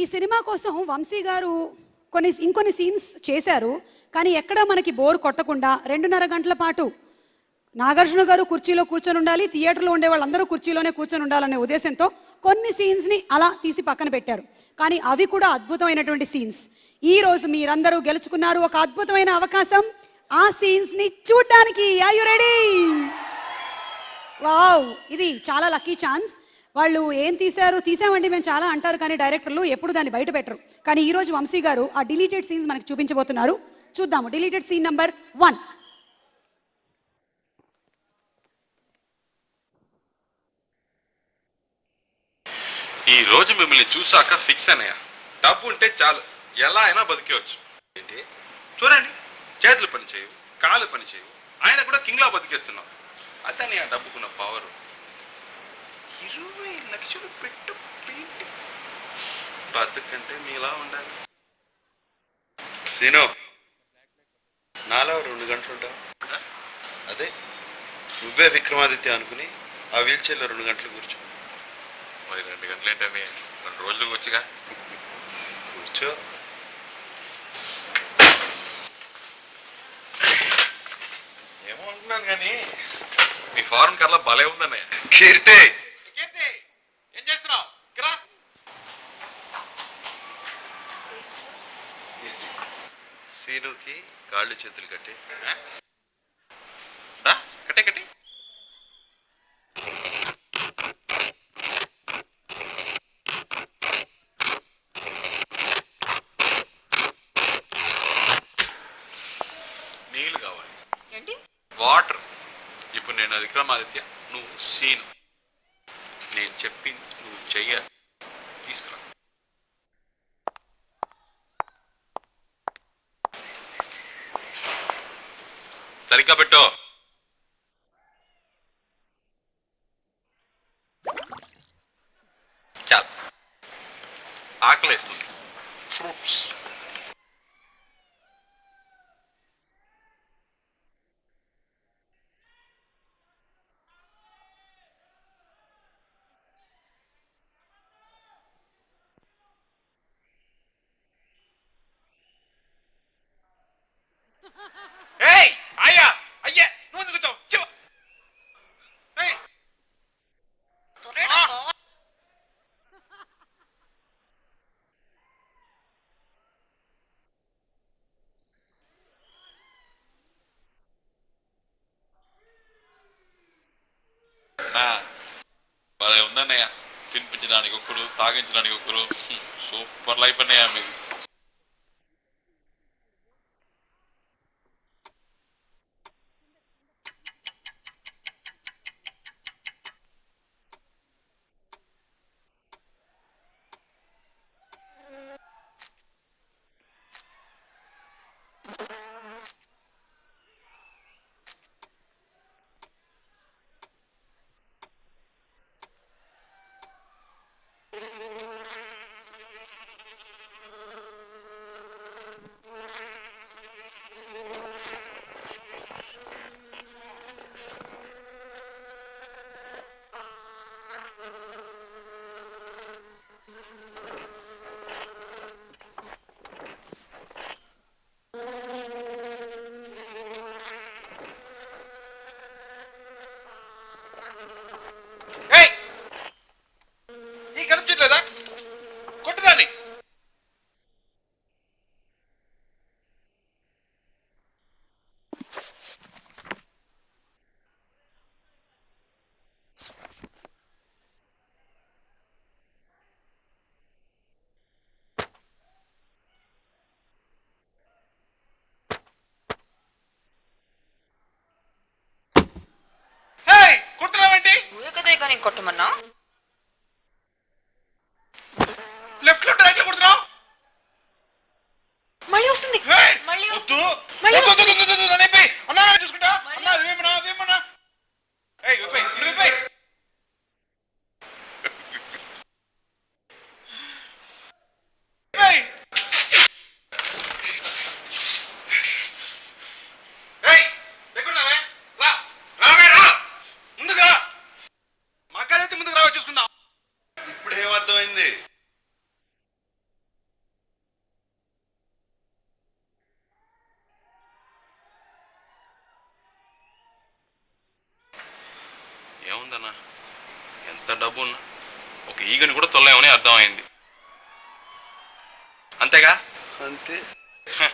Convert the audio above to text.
ఈ సినిమా కోసం వంశీ గారు ఇంకొన్ని సీన్స్ చేశారు. కానీ ఎక్కడా మనకి బోర్ కొట్టకుండా 2.5 గంటల పాటు నాగార్జున గారు కుర్చీలో కూర్చొని ఉండాలి, థియేటర్లో ఉండే వాళ్ళందరూ కుర్చీలోనే కూర్చొని ఉండాలనే ఉద్దేశంతో కొన్ని సీన్స్ని అలా తీసి పక్కన పెట్టారు. కానీ అవి కూడా అద్భుతమైనటువంటి సీన్స్. ఈరోజు మీరందరూ గెలుచుకున్నారు ఒక అద్భుతమైన అవకాశం ఆ సీన్స్ని చూడడానికి. Are you ready? వావ్, ఇది చాలా లక్కీ ఛాన్స్. వాళ్ళు ఏం తీసామండి మేము చాలా అంటారు, కానీ డైరెక్టర్లు ఎప్పుడు దాన్ని బయట పెట్టరు. కానీ ఈరోజు వంశీ గారు ఆ డిలీటెడ్ సీన్స్ మనకి చూపించబోతున్నారు. చూద్దాము. Deleted scene number 1. ఈ రోజు మిమ్మల్ని చూసాక ఫిక్స్ అన్నయ్య, డబ్బు ఉంటే చాలు ఎలా అయినా బతికేవచ్చు. ఏంటి చూడండి, చేతులు పని చేయవు, కాళ్ళు పని చేయవు, ఆయన కూడా కింగ్లా బతికేస్తున్నాం. అతని ఆ డబ్బుకున్న పవరు. 20 లక్షలు పెట్టు పెయింట్ బతుకంటే మీలా ఉండాలి. సీను, నాలో 2 గంటలు ఉంటావు. అదే నువ్వే విక్రమాదిత్య అనుకుని ఆ వీల్ చైర్లో 2 గంటలు కూర్చో. మరి 2 గంటలు ఏంటని 2 రోజులు వచ్చుగా కూర్చో. ఏమో అంటున్నాను కానీ మీ ఫారెన్ కర్లా భలే ఉందన్నయ్య. కీర్తి, కీర్తి ఏం చేస్తున్నావు? సీనుకి కాళ్ళు చేతులు కట్టి కట్టే కట్టి నీళ్ళు కావాలి. ఏంటి? వాటర్. ఇప్పుడు నేను విక్రమాదిత్య, నువ్వు సీను. నేను చెప్పింది నువ్వు చెయ్యాలి. తీసుకురా. సరిగ్గా పెట్టు. చాలు. ఆకలి వేస్తుంది. ఫ్రూట్స్. భలే ఉందన్నయ్య. తినిపించడానికి ఒకరు, తాగించడానికి ఒకరు. సూపర్ లైఫ్ అన్నయ్య మీది. కొట్టుదాన్ని. కొడుతున్నావేంటి? నువ్వే కదా ఇక నేను కొట్టమన్నా. లెఫ్ట్ లో రైట్ లో కొడుతున్నావు. మళ్ళీ వస్తుంది. మళ్ళీ వద్దు. మళ్ళీ అన్నా చూసుకుంటా. అన్నా వేమనా వేమనా. ఏయ్ విపై ఇడు విపై. ఏయ్ ఎక్కడున్నావే? రా రావే రా. ముందుకు రా. మగాడైతే ముందుకు రావచ్చు. ఏముందన్నా, ఎంత డబ్బు ఉన్నా ఒక ఈగని కూడా తొల్లేమని అర్థమైంది. అంతేగా? అంతే. హ,